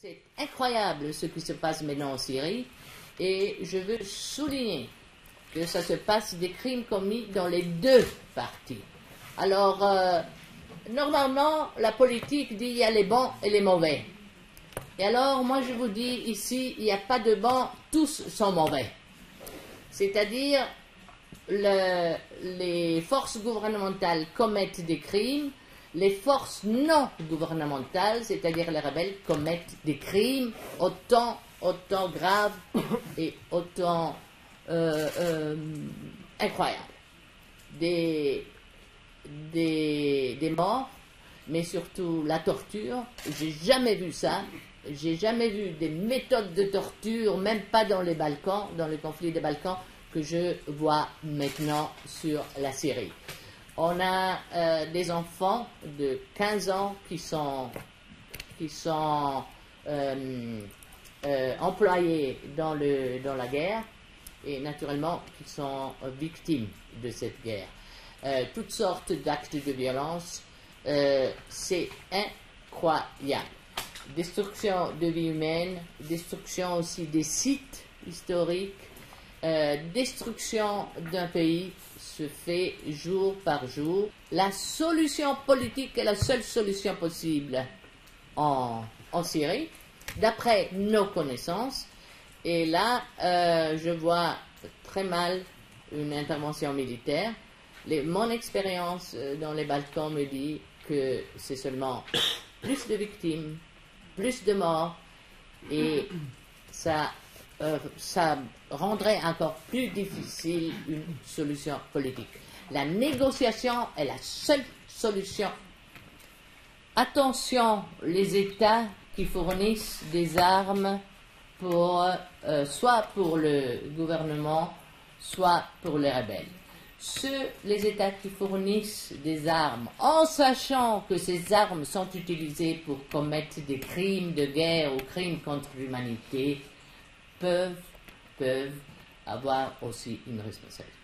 C'est incroyable ce qui se passe maintenant en Syrie et je veux souligner que ça se passe des crimes commis dans les deux parties. Alors, normalement, la politique dit il y a les bons et les mauvais. Et alors, moi je vous dis ici, il n'y a pas de bons, tous sont mauvais. C'est-à-dire, les forces gouvernementales commettent des crimes, les forces non gouvernementales, c'est-à-dire les rebelles, commettent des crimes autant graves et autant incroyables. Des morts, mais surtout la torture. J'ai jamais vu ça. J'ai jamais vu des méthodes de torture, même pas dans les Balkans, dans le conflit des Balkans, que je vois maintenant sur la Syrie. On a des enfants de 15 ans qui sont employés dans la guerre et naturellement qui sont victimes de cette guerre. Toutes sortes d'actes de violence, c'est incroyable. Destruction de vie humaine, destruction aussi des sites historiques, destruction d'un pays se fait jour par jour. La solution politique est la seule solution possible en Syrie, d'après nos connaissances. Et là, je vois très mal une intervention militaire. Mon expérience dans les Balkans me dit que c'est seulement plus de victimes, plus de morts, et ça rendrait encore plus difficile une solution politique. La négociation est la seule solution. Attention, les États qui fournissent des armes soit pour le gouvernement, soit pour les rebelles. Les États qui fournissent des armes, en sachant que ces armes sont utilisées pour commettre des crimes de guerre ou crimes contre l'humanité, peuvent avoir aussi une responsabilité.